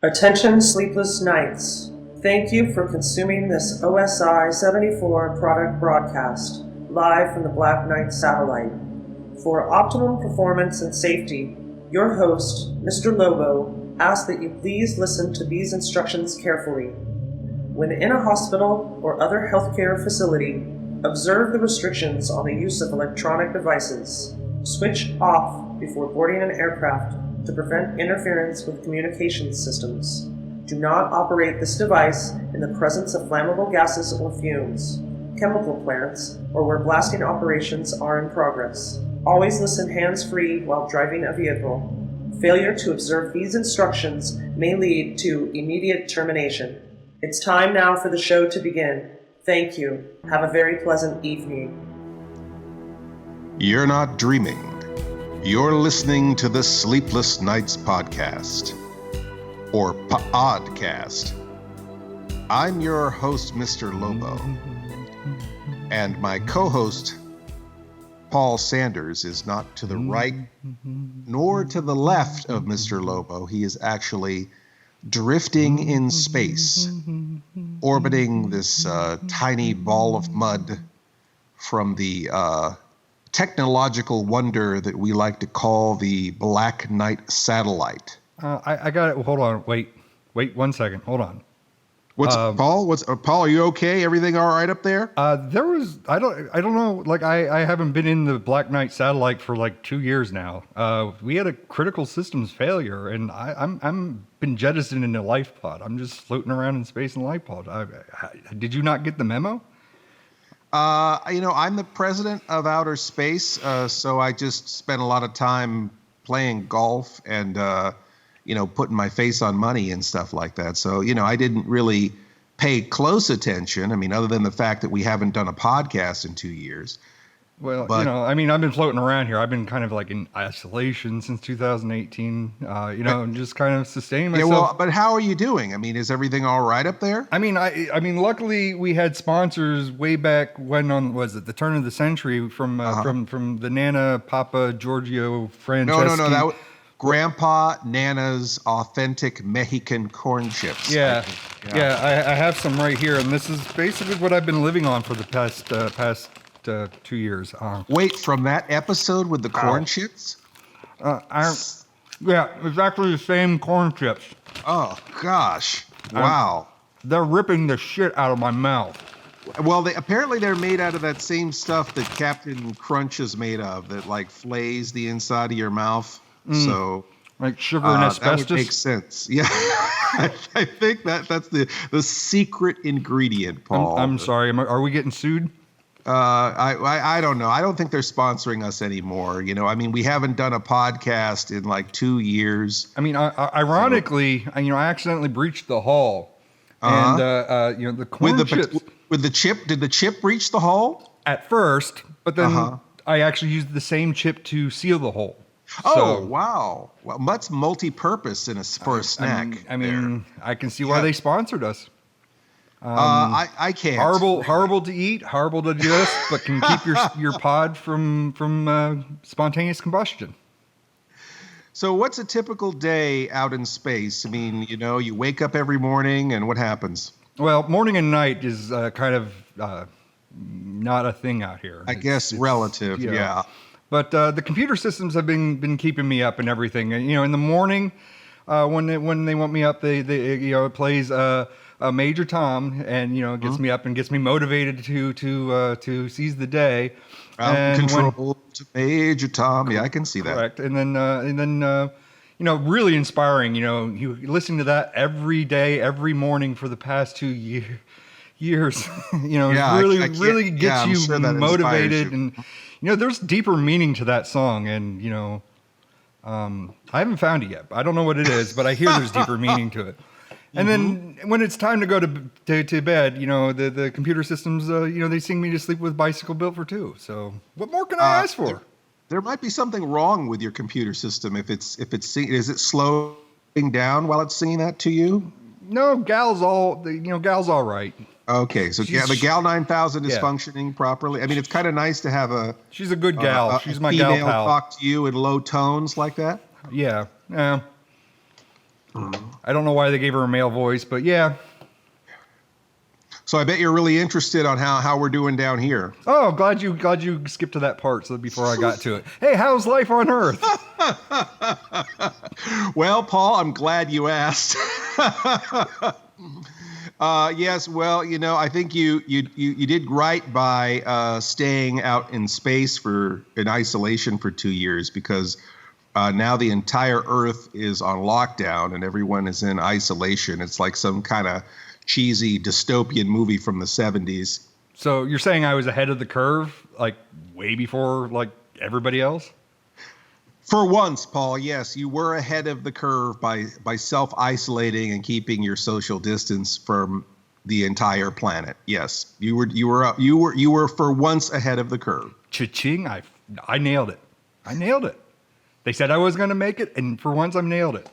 Attention Sleepless Knights. Thank you for consuming this OSI 74 product broadcast, live from the Black Knight satellite. For optimum performance and safety, your host, Mr. Lobo, asks that you please listen to these instructions carefully. When in a hospital or other healthcare facility, observe the restrictions on the use of electronic devices. Switch off before boarding an aircraft to prevent interference with communications systems. Do not operate this device in the presence of flammable gases or fumes, chemical plants, or where blasting operations are in progress. Always listen hands-free while driving a vehicle. Failure to observe these instructions may lead to immediate termination. It's time now for the show to begin. Thank you. Have a very pleasant evening. You're not dreaming. You're listening to the Sleepless Knights podcast, or pODDcast. I'm your host, Mr. Lobo, and my co-host, Paul Sanders, is not to the right nor to the left of Mr. Lobo. He is actually drifting in space, orbiting this tiny ball of mud from the technological wonder that we like to call the Black Knight satellite. I got it. Hold on. Wait 1 second. Hold on. Paul? Paul? Are you okay? Everything all right up there? I don't know. Like I haven't been in the Black Knight satellite for like 2 years now. We had a critical systems failure, and I'm been jettisoned in a life pod. I'm just floating around in space in a life pod. Did you not get the memo? I'm the president of outer space, so I just spent a lot of time playing golf and, putting my face on money and stuff like that. So, I didn't really pay close attention. I mean, other than the fact that we haven't done a podcast in 2 years. Well, I've been floating around here. I've been kind of like in isolation since 2018, and just kind of sustaining myself. Yeah, well, but how are you doing? I mean, is everything all right up there? I mean, luckily we had sponsors way back when the turn of the century from the Nana Papa Giorgio Franceschi. No, that was Grandpa Nana's authentic Mexican corn chips. Yeah, I have some right here, and this is basically what I've been living on for the past 2 years. Wait, from that episode with the corn chips? Yeah, it's actually the same corn chips. Oh, gosh. Wow. They're ripping the shit out of my mouth. Well, apparently they're made out of that same stuff that Captain Crunch is made of, that like flays the inside of your mouth. So like sugar and asbestos? That would make sense. Yeah. I think that's the secret ingredient, Paul. I'm sorry. Are we getting sued? I don't know. I don't think they're sponsoring us anymore. We haven't done a podcast in like 2 years. I mean, ironically, I accidentally breached the hull, and the corn chips with the chip. Did the chip breach the hull at first? But then I actually used the same chip to seal the hole. Oh, wow! Well, much multi-purpose for a snack. I mean, I can see why they sponsored us. I can't. Horrible to eat, horrible to digest, but can keep your pod from spontaneous combustion. So what's a typical day out in space? I mean, you wake up every morning and what happens? Well, morning and night is kind of not a thing out here. I guess relative, yeah. But the computer systems have been keeping me up and everything. In the morning, when they want me up, it plays Major Tom, and gets me up and gets me motivated to seize the day. Control to Major Tom. Yeah, I can see that. Correct. And then really inspiring. You listen to that every day, every morning for the past 2 years. Really gets you sure motivated and. There's deeper meaning to that song, and I haven't found it yet. I don't know what it is, but I hear there's deeper meaning to it. And then when it's time to go to bed, the computer systems, they sing me to sleep with Bicycle Built for Two. So what more can I ask for? There might be something wrong with your computer system if it's is it slowing down while it's singing that to you? No, Gal's all right. Okay, so the Gal 9000 is functioning properly. I mean, it's kind of nice to have she's a good gal. She's my gal pal. Talk to you in low tones like that. Yeah. I don't know why they gave her a male voice, but yeah. So I bet you're really interested on how we're doing down here. Oh, glad you skipped to that part so before I got to it. Hey, how's life on Earth? Well, Paul, I'm glad you asked. Yes, well, I think you did right by staying out in space in isolation for 2 years, because now the entire Earth is on lockdown and everyone is in isolation. It's like some kind of cheesy dystopian movie from the 70s. So you're saying I was ahead of the curve, like way before like everybody else? For once, Paul, yes, you were ahead of the curve by self-isolating and keeping your social distance from the entire planet. Yes, you were for once ahead of the curve. Cha-ching! I nailed it. I nailed it. They said I was going to make it, and for once, I nailed it.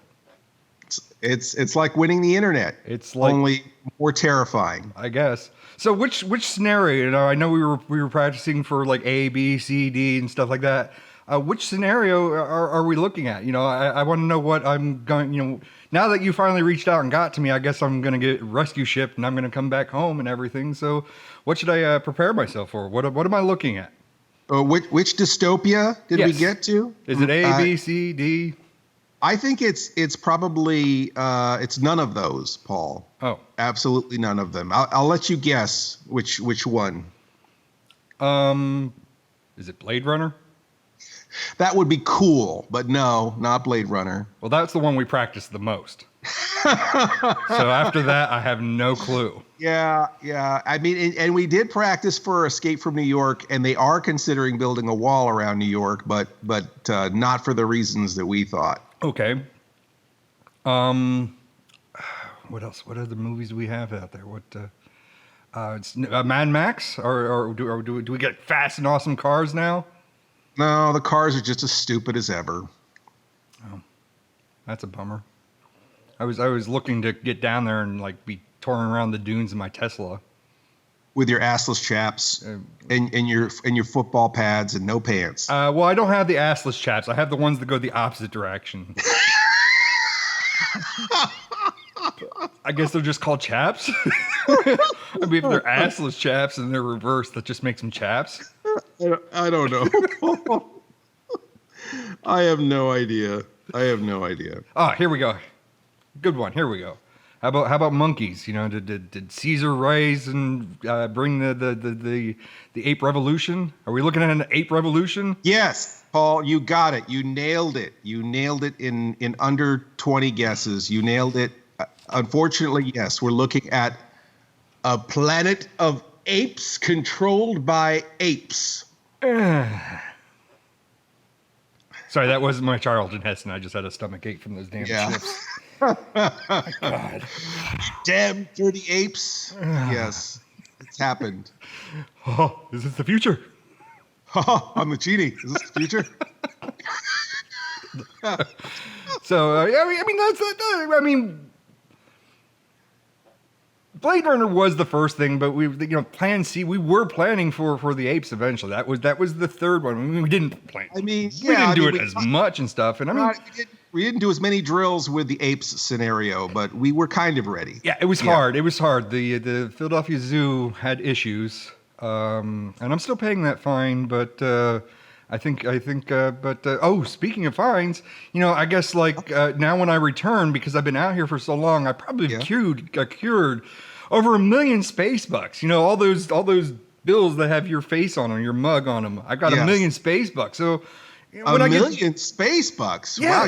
It's like winning the internet. It's like, only more terrifying, I guess. So which scenario? I know we were practicing for like A, B, C, D, and stuff like that. Which scenario are we looking at? I want to know what I'm going. Now that you finally reached out and got to me, I guess I'm going to get rescue shipped and I'm going to come back home and everything. So what should I prepare myself for? What am I looking at? Which dystopia did we get to? Is it A, B, C, D? I think it's probably it's none of those, Paul. Oh, absolutely none of them. I'll let you guess which one. Is it Blade Runner? That would be cool, but no, not Blade Runner. Well, that's the one we practiced the most. So after that, I have no clue. Yeah. I mean, and we did practice for Escape from New York, and they are considering building a wall around New York, but not for the reasons that we thought. Okay. What else? What other movies do we have out there? What? It's Mad Max, or do we get fast and awesome cars now? No, the cars are just as stupid as ever. Oh, that's a bummer. I was looking to get down there and like be touring around the dunes in my Tesla with your assless chaps and your football pads and no pants. Well, I don't have the assless chaps. I have the ones that go the opposite direction. I guess they're just called chaps. I mean, if they're assless chaps and they're reversed, that just makes them chaps. I don't know. I have no idea. Ah, here we go. Good one. Here we go. How about monkeys? Did Caesar rise and bring the ape revolution? Are we looking at an ape revolution? Yes, Paul, you got it. You nailed it. You nailed it in under 20 guesses. You nailed it. Unfortunately, yes, we're looking at a planet of apes controlled by apes. Sorry, that wasn't my Charlton Heston. I just had a stomach ache from those damn chips. My God. Damn dirty apes. Yes, it's happened. Oh, is this the future? I'm the genie. Is this the future? So, I mean, Blade Runner was the first thing, but Plan C. We were planning for the apes eventually. That was the third one. I mean, we didn't plan. I mean, we didn't do it as much and stuff. And I mean, we didn't do as many drills with the apes scenario, but we were kind of ready. Yeah, it was hard. It was hard. The Philadelphia Zoo had issues, and I'm still paying that fine. But I think. Oh, speaking of fines, I guess now when I return, because I've been out here for so long, I probably accrued over $1 million space bucks. All those bills that have your face on them, your mug on them. I got $1 million space bucks. So $1 million space bucks. Yes. Wow,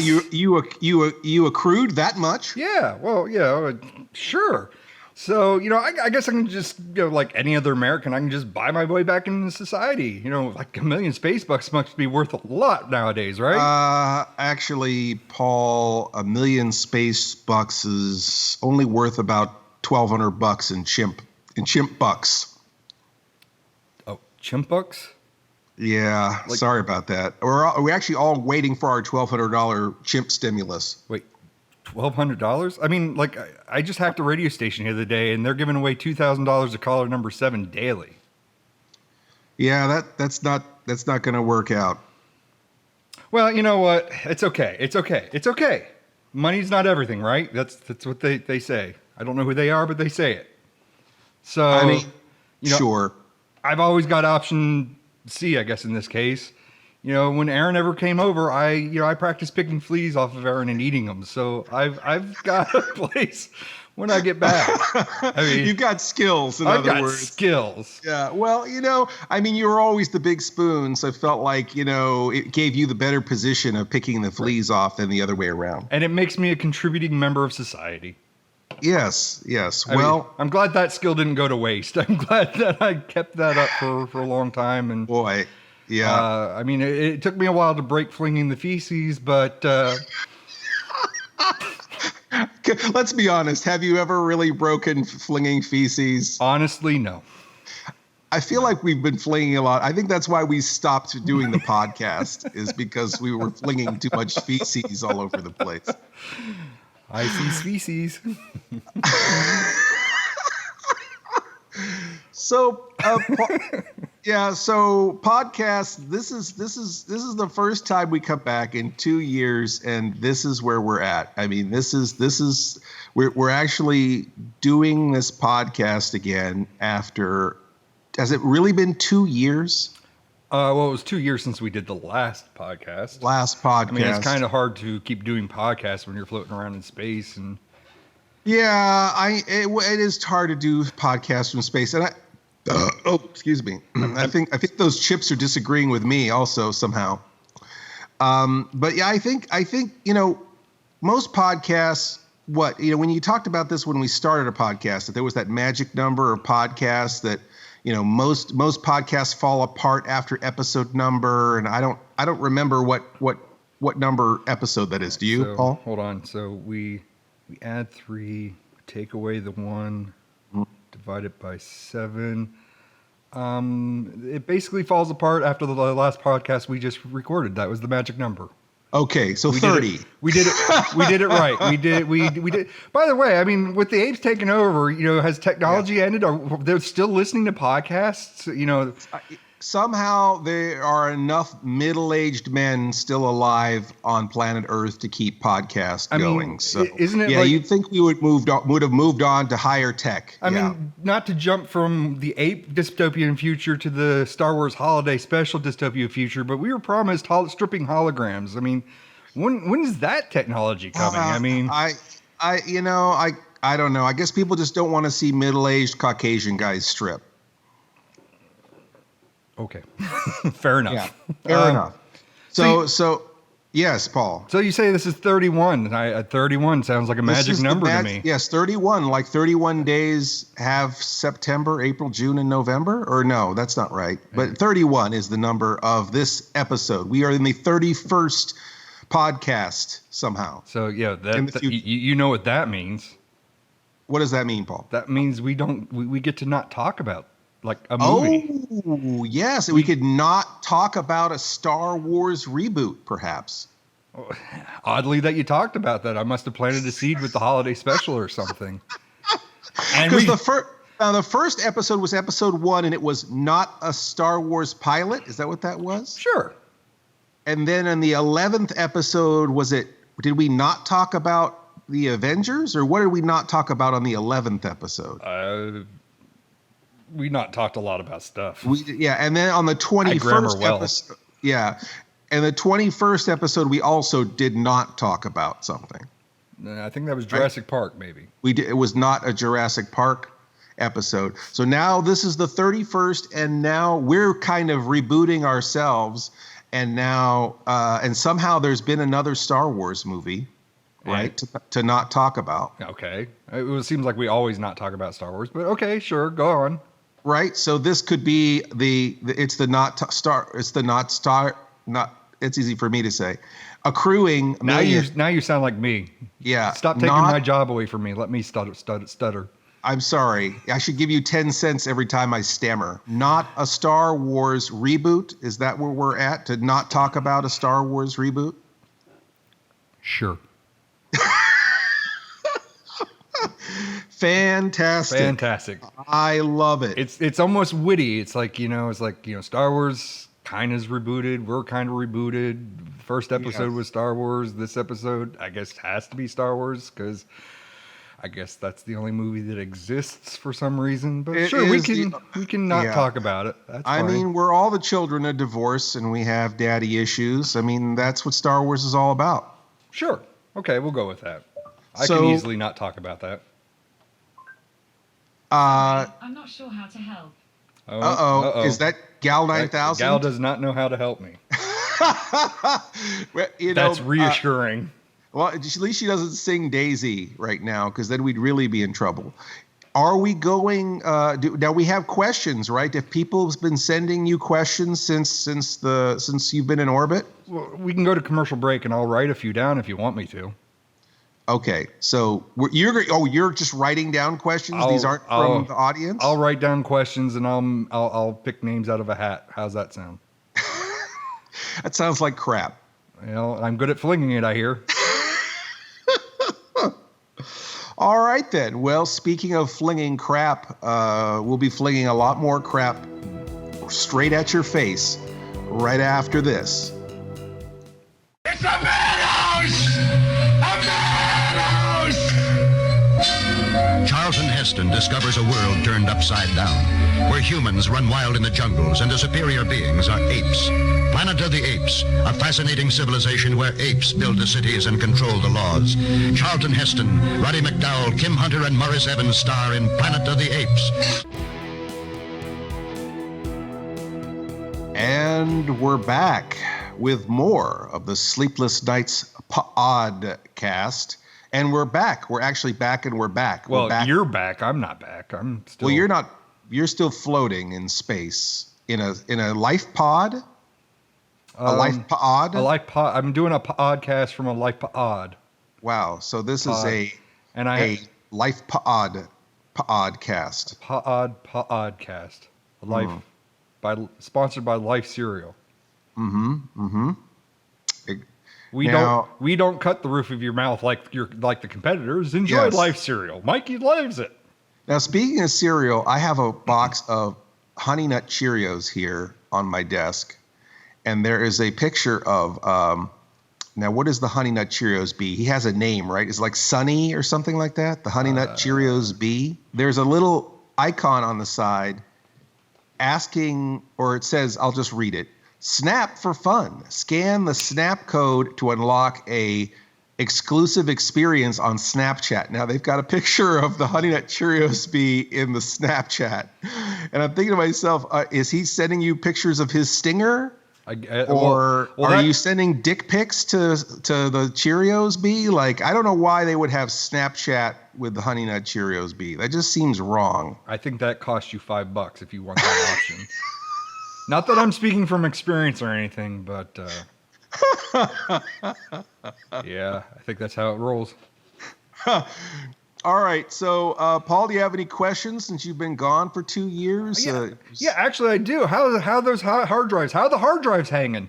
you accrued that much? Yeah. Well, yeah, sure. So, I guess I can just, like any other American, I can just buy my way back into society. Like $1 million space bucks must be worth a lot nowadays, right? Actually, Paul, $1 million space bucks is only worth about $1,200 in chimp bucks. Oh, chimp bucks? Yeah, sorry about that. We're actually all waiting for our $1,200 chimp stimulus. Wait, $1,200? I mean, I just hacked a radio station the other day, and they're giving away $2,000 to caller number 7 daily. Yeah, that's not going to work out. Well, you know what? It's okay. money's not everything, right? That's what they say. I don't know who they are, but they say it. So, I mean, sure. I've always got option C, I guess, in this case. When Aaron ever came over, I practiced picking fleas off of Aaron and eating them. So I've got a place when I get back. I mean, you've got skills, in other words. Skills. Yeah. Well, you were always the big spoon, so I felt like, it gave you the better position of picking the fleas off than the other way around. And it makes me a contributing member of society. Yes. I'm glad that skill didn't go to waste. I'm glad that I kept that up for a long time. And boy, yeah. It took me a while to break flinging the feces, but let's be honest. Have you ever really broken flinging feces? Honestly, no. I feel like we've been flinging a lot. I think that's why we stopped doing the podcast, is because we were flinging too much feces all over the place. I see species. So podcast. This is the first time we come back in 2 years, and this is where we're at. I mean, we're actually doing this podcast again after. Has it really been 2 years? Well, it was 2 years since we did the last podcast. I mean, it's kind of hard to keep doing podcasts when you're floating around in space. And yeah, it is hard to do podcasts from space. And excuse me. I think those chips are disagreeing with me also somehow. But yeah, I think most podcasts. When you talked about this when we started a podcast, that there was that magic number of podcasts that. Most podcasts fall apart after episode number, and I don't remember what number episode that is. Do you, Paul? Hold on. So we add 3, take away the 1, divide it by 7. It basically falls apart after the last podcast we just recorded. That was the magic number. Okay, so 30. We did it right. We did. By the way, I mean, with the apes taking over, has technology ended? Are they still listening to podcasts? Somehow there are enough middle-aged men still alive on planet Earth to keep podcasts going. So isn't it? Yeah, you'd think we would have moved on to higher tech. I mean, not to jump from the ape dystopian future to the Star Wars holiday special dystopia future, but we were promised stripping holograms. I mean, when is that technology coming? I don't know. I guess people just don't want to see middle-aged Caucasian guys strip. Okay. Fair enough. Yeah, fair enough. So yes, Paul. So you say this is 31. 31 sounds like a magic number to me. Yes, 31. Like 31 days have September, April, June, and November? Or no, that's not right. But 31 is the number of this episode. We are in the 31st podcast somehow. So yeah, you know what that means. What does that mean, Paul? That means we get to not talk about like a movie. Oh, yes. We could not talk about a Star Wars reboot, perhaps. Oddly that you talked about that. I must have planted a seed with the holiday special or something. Because the first episode was episode 1, and it was not a Star Wars pilot. Is that what that was? Sure. And then in the 11th episode, did we not talk about the Avengers, or what did we not talk about on the 11th episode? We not talked a lot about stuff. And then on the 21st episode, and the 21st episode, we also did not talk about something. I think that was Jurassic Park, maybe. It was not a Jurassic Park episode. So now this is the 31st, and now we're kind of rebooting ourselves, and now and somehow there's been another Star Wars movie, right, to not talk about. Okay, it seems like we always not talk about Star Wars, but okay, sure, go on. Right, so this could be it's easy for me to say. Accruing. Now you sound like me. Yeah. Stop taking my job away from me. Let me stutter. I'm sorry. I should give you 10 cents every time I stammer. Not a Star Wars reboot. Is that where we're at? To not talk about a Star Wars reboot? Sure. Fantastic. Fantastic. I love it. It's almost witty. It's like, Star Wars kind of rebooted. We're kind of rebooted. First episode was Star Wars. This episode, I guess, has to be Star Wars because I guess that's the only movie that exists for some reason. But we can not talk about it. That's fine. I mean, we're all the children of divorce, and we have daddy issues. I mean, that's what Star Wars is all about. Sure. Okay, we'll go with that. I can easily not talk about that. I'm not sure how to help. Is that Gal 9000? Gal does not know how to help me. Well, that's reassuring. Well, at least she doesn't sing Daisy right now, because then we'd really be in trouble. Are we going? Now we have questions, right? If people have been sending you questions since you've been in orbit, well, we can go to commercial break, and I'll write a few down if you want me to. Okay, so you're just writing down questions. These aren't from the audience. I'll write down questions, and I'll pick names out of a hat. How's that sound? That sounds like crap. Well, I'm good at flinging it, I hear. All right, then. Well, speaking of flinging crap, we'll be flinging a lot more crap straight at your face right after this. It's a madhouse! A madhouse! Charlton Heston discovers a world turned upside down, where humans run wild in the jungles and the superior beings are apes. Planet of the Apes, a fascinating civilization where apes build the cities and control the laws. Charlton Heston, Roddy McDowell, Kim Hunter, and Morris Evans star in Planet of the Apes. And we're back with more of the Sleepless Knights pODDcast. And we're back. We're actually back, and we're back. Well, you're back. I'm not back. I'm still. Well, you're not. You're still floating in space in a life pod. A life pod. A life pod. I'm doing a podcast from a life pod. Wow. So this is a life pODDcast. pODDcast. Life sponsored by Life Cereal. We don't cut the roof of your mouth like the competitors. Enjoy Life Cereal. Mikey loves it. Now, speaking of cereal, I have a box of Honey Nut Cheerios here on my desk, and there is a picture of now what does the Honey Nut Cheerios be? He has a name, right? It's like Sunny or something like that. The Honey Nut Cheerios B. There's a little icon on the side asking, or it says, I'll just read it. Snap for fun. Scan the Snap code to unlock a exclusive experience on Snapchat. Now they've got a picture of the Honey Nut Cheerios Bee in the Snapchat, and I'm thinking to myself, is he sending you pictures of his stinger, are you sending dick pics to the Cheerios Bee? Like, I don't know why they would have Snapchat with the Honey Nut Cheerios Bee. That just seems wrong. I think that costs you $5 if you want that option. Not that I'm speaking from experience or anything, but yeah, I think that's how it rolls. All right, so Paul, do you have any questions since you've been gone for 2 years? Yeah, actually I do. How those hard drives? How are the hard drives hanging?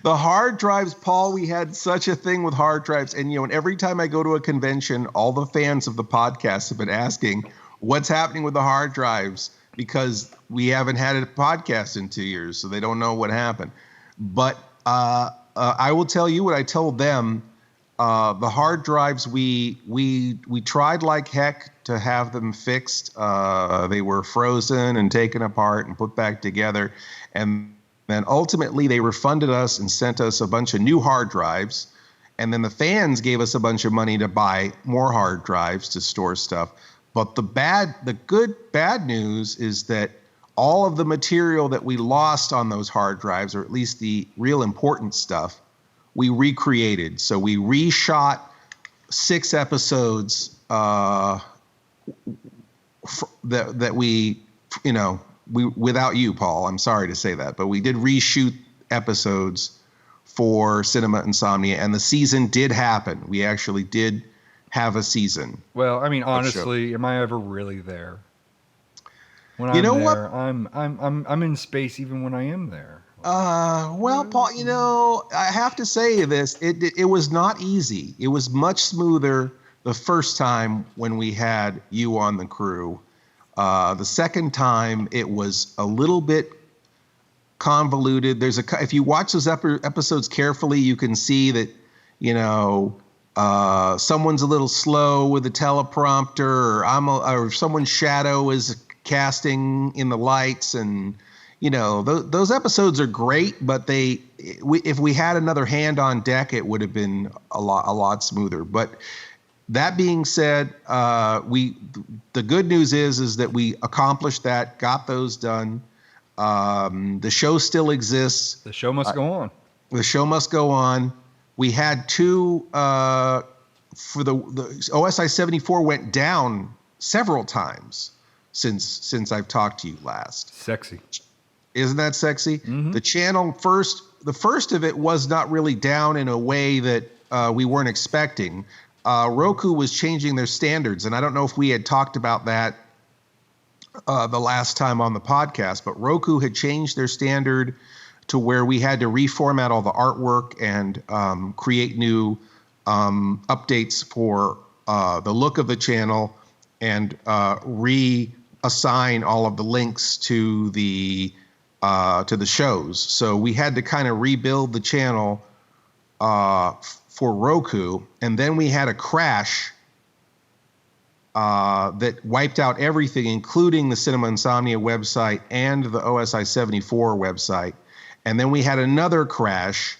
The hard drives, Paul, we had such a thing with hard drives, and and every time I go to a convention, all the fans of the podcast have been asking, what's happening with the hard drives? Because we haven't had a podcast in 2 years, so they don't know what happened. But I will tell you what I told them. The hard drives, we tried like heck to have them fixed. They were frozen and taken apart and put back together. And then ultimately they refunded us and sent us a bunch of new hard drives. And then the fans gave us a bunch of money to buy more hard drives to store stuff. But the bad news is that all of the material that we lost on those hard drives, or at least the real important stuff, we recreated. So we reshot 6 episodes that we without you, Paul. I'm sorry to say that, but we did reshoot episodes for Cinema Insomnia, and the season did happen. We actually did have a season. Well, I mean, honestly, am I ever really there? When I'm I'm in space even when I am there. Well, Paul, I have to say this. It was not easy. It was much smoother the first time when we had you on the crew. The second time, it was a little bit convoluted. If you watch those episodes carefully, you can see that, someone's a little slow with the teleprompter, or someone's shadow is casting in the lights, and those episodes are great, but if we had another hand on deck, it would have been a lot smoother. But that being said, the good news is that we accomplished that, got those done. The show still exists. The show must go on. The show must go on. We had two for the OSI 74 went down several times since I've talked to you last. Sexy. Isn't that sexy? Mm-hmm. The channel the first of it was not really down in a way that we weren't expecting. Roku was changing their standards, and I don't know if we had talked about that the last time on the podcast, but Roku had changed their standard to where we had to reformat all the artwork and create new updates for the look of the channel and reassign all of the links to the shows. So we had to kind of rebuild the channel for Roku, and then we had a crash that wiped out everything, including the Cinema Insomnia website and the OSI 74 website. And then we had another crash,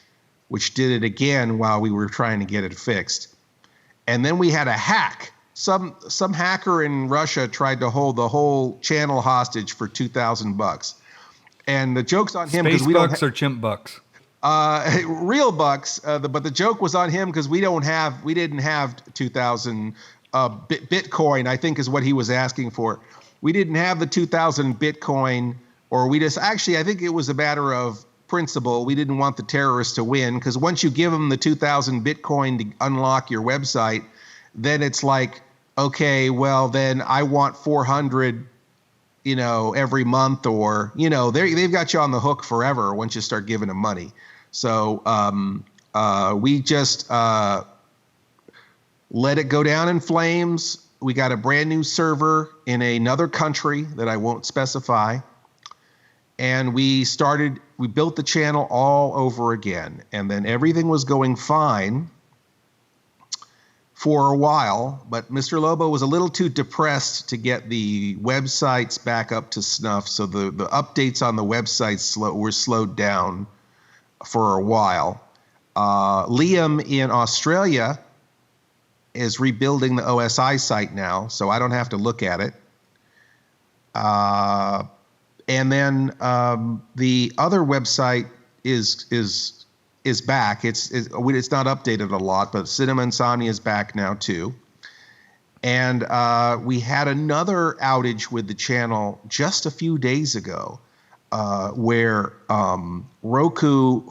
which did it again while we were trying to get it fixed. And then we had a hack. Some hacker in Russia tried to hold the whole channel hostage for $2,000. And the joke's on him because we don't bucks or chimp bucks. Real bucks. But the joke was on him because we didn't have 2,000 Bitcoin, I think is what he was asking for. We didn't have the 2,000 Bitcoin, or I think it was a matter of principle. We didn't want the terrorists to win, because once you give them the 2,000 Bitcoin to unlock your website, then it's like, okay, well, then I want 400, every month, or, they've got you on the hook forever once you start giving them money. So we just let it go down in flames. We got a brand new server in another country that I won't specify. And we built the channel all over again. And then everything was going fine for a while, but Mr. Lobo was a little too depressed to get the websites back up to snuff. So the updates on the websites were slowed down for a while. Liam in Australia is rebuilding the OSI site now, so I don't have to look at it. And then the other website is back. It's not updated a lot, but Cinema Insomnia is back now too. And we had another outage with the channel just a few days ago, where Roku,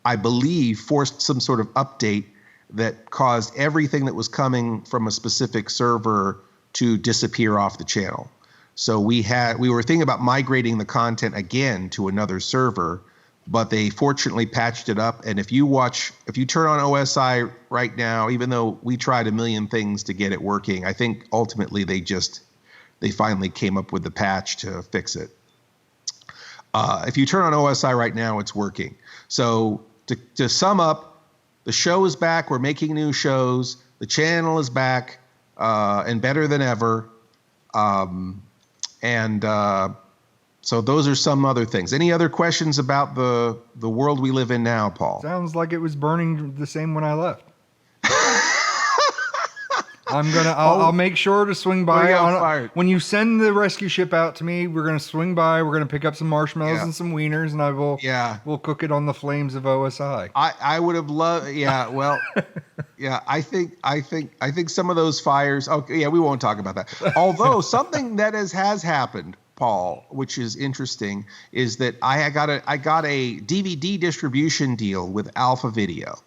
I believe, forced some sort of update that caused everything that was coming from a specific server to disappear off the channel. So we were thinking about migrating the content again to another server, but they fortunately patched it up. And if you turn on OSI right now, even though we tried a million things to get it working, I think ultimately they finally came up with the patch to fix it. If you turn on OSI right now, it's working. So to sum up, the show is back. We're making new shows. The channel is back and better than ever. So those are some other things. Any other questions about the world we live in now, Paul? Sounds like it was burning the same when I left. I'll make sure to swing by. When you send the rescue ship out to me, we're gonna swing by. We're gonna pick up some marshmallows and some wieners, and we'll cook it on the flames of OSI. I would have loved. Yeah, well, yeah. I think some of those fires. Okay, yeah, we won't talk about that. Although something that has happened, Paul, which is interesting, is that I got a DVD distribution deal with Alpha Video.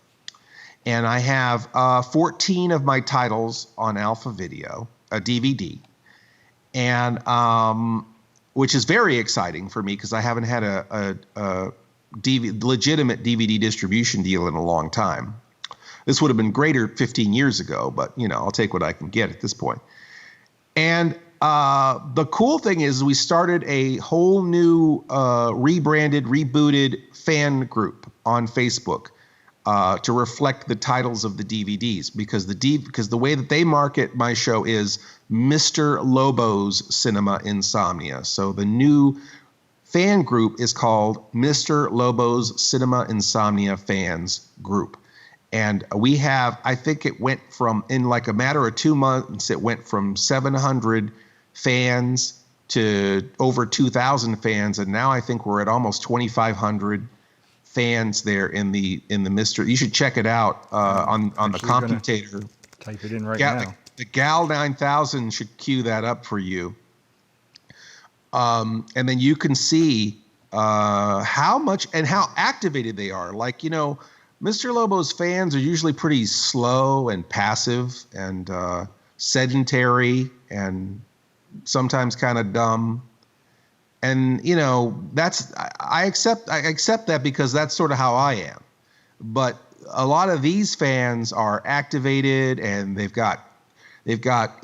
And I have 14 of my titles on Alpha Video, a DVD, and which is very exciting for me because I haven't had a legitimate DVD distribution deal in a long time. This would have been greater 15 years ago, but I'll take what I can get at this point. And The cool thing is we started a whole new rebranded, rebooted fan group on Facebook to reflect the titles of the DVDs, because the way that they market my show is Mr. Lobo's Cinema Insomnia. So the new fan group is called Mr. Lobo's Cinema Insomnia Fans Group. And we have, I think it went from, in like a matter of 2 months, it went from 700 fans to over 2,000 fans. And now I think we're at almost 2,500 fans there in the Mr. You should check it out on the Computator. Type it in right now. The Gal 9000 should cue that up for you. And then you can see how much and how activated they are. Like, you know, Mr. Lobo's fans are usually pretty slow and passive and sedentary and sometimes kind of dumb. And, you know, I accept that because that's sort of how I am. But a lot of these fans are activated and they've got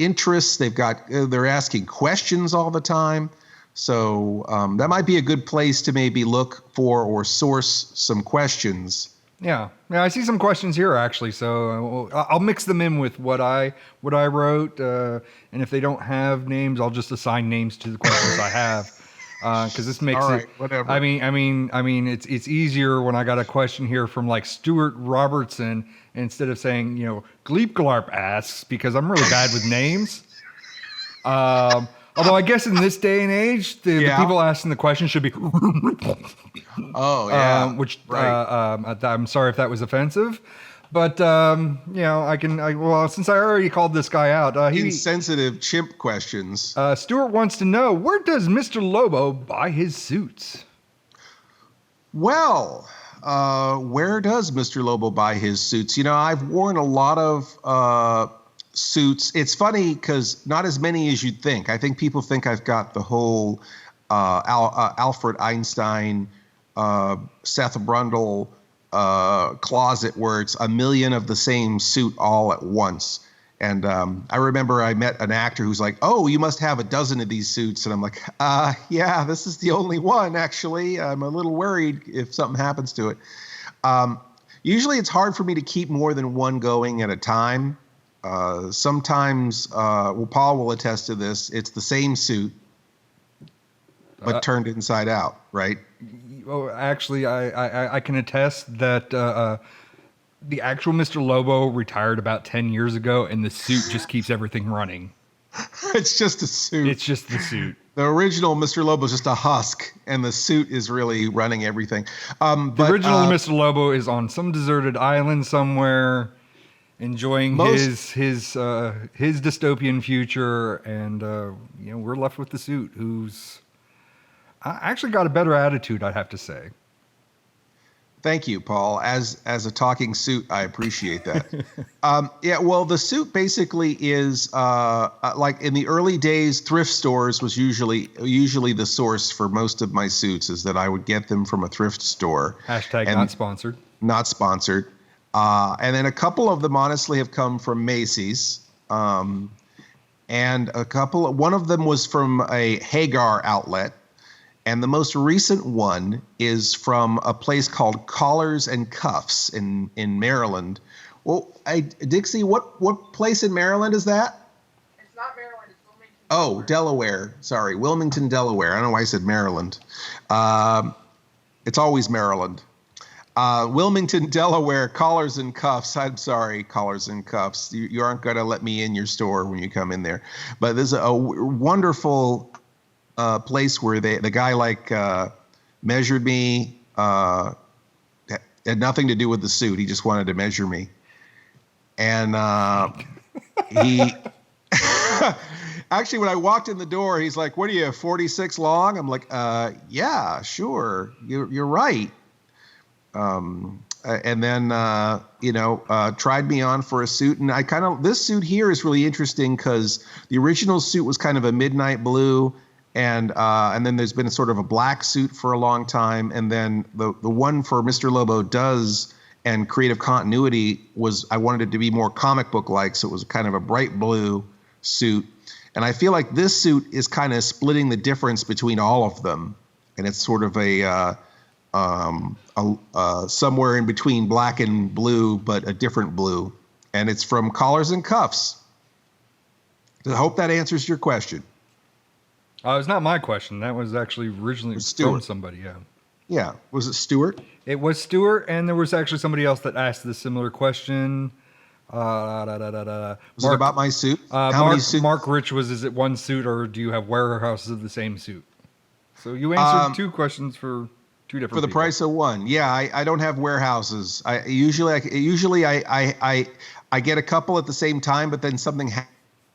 interests. They're asking questions all the time. So that might be a good place to maybe look for or source some questions. Yeah, I see some questions here actually. So I'll mix them in with what I wrote, and if they don't have names, I'll just assign names to the questions I have, because this makes all right, it. Whatever. I mean, it's easier when I got a question here from like Stuart Robertson instead of saying, you know, Gleep Glarp asks, because I'm really bad with names. Although I guess in this day and age, the people asking the question should be. Oh yeah. Which right. I'm sorry if that was offensive, but you know, since I already called this guy out, Insensitive chimp questions. Stuart wants to know, where does Mr. Lobo buy his suits? Well, where does Mr. Lobo buy his suits? You know, I've worn a lot of suits. It's funny because not as many as you'd think. I think people think I've got the whole Alfred Einstein, Seth Brundle closet where it's a million of the same suit all at once. And I remember I met an actor who's like, "Oh, you must have a dozen of these suits." And I'm like, yeah, this is the only one, actually. I'm a little worried if something happens to it. Usually it's hard for me to keep more than one going at a time. Sometimes, Paul will attest to this, it's the same suit, but turned inside out, right? Oh, actually, I can attest that the actual Mr. Lobo retired about 10 years ago, and the suit just keeps everything running. It's just a suit. It's just the suit. The original Mr. Lobo is just a husk, and the suit is really running everything. The original Mr. Lobo is on some deserted island somewhere, enjoying his dystopian future, and you know, we're left with the suit, who's actually got a better attitude, I'd have to say. Thank you, Paul. As a talking suit, I appreciate that. Yeah, well, the suit basically is like in the early days, thrift stores was usually the source for most of my suits. Is that I would get them from a thrift store. Hashtag not sponsored. Not sponsored. And then a couple of them honestly have come from Macy's. And one of them was from a Hagar outlet. And the most recent one is from a place called Collars and Cuffs in Maryland. Well, Dixie, what place in Maryland is that? It's not Maryland, it's Wilmington. Oh, Delaware. Sorry, Wilmington, Delaware. I don't know why I said Maryland. It's always Maryland. Wilmington, Delaware, Collars and Cuffs. I'm sorry, Collars and Cuffs. You aren't going to let me in your store when you come in there. But there's a wonderful place where the guy measured me, had nothing to do with the suit. He just wanted to measure me. And he actually, when I walked in the door, he's like, "What are you, 46 long?" I'm like, "Yeah, sure. You're right." And then, tried me on for a suit. And this suit here is really interesting because the original suit was kind of a midnight blue. And then there's been a sort of a black suit for a long time. And then the one for Mr. Lobo Does and Creative Continuity I wanted it to be more comic book like. So it was kind of a bright blue suit. And I feel like this suit is kind of splitting the difference between all of them. And it's sort of somewhere in between black and blue, but a different blue. And it's from Collars and Cuffs. I hope that answers your question. It's not my question. That was actually originally from somebody. Yeah. Yeah. Was it Stuart? It was Stuart, and there was actually somebody else that asked the similar question. Was it about my suit? How many suits? Mark Rich was, is it one suit, or do you have warehouses of the same suit? So you answered two questions for two different for the people. Price of one. Yeah, I don't have warehouses. I usually get a couple at the same time, but then something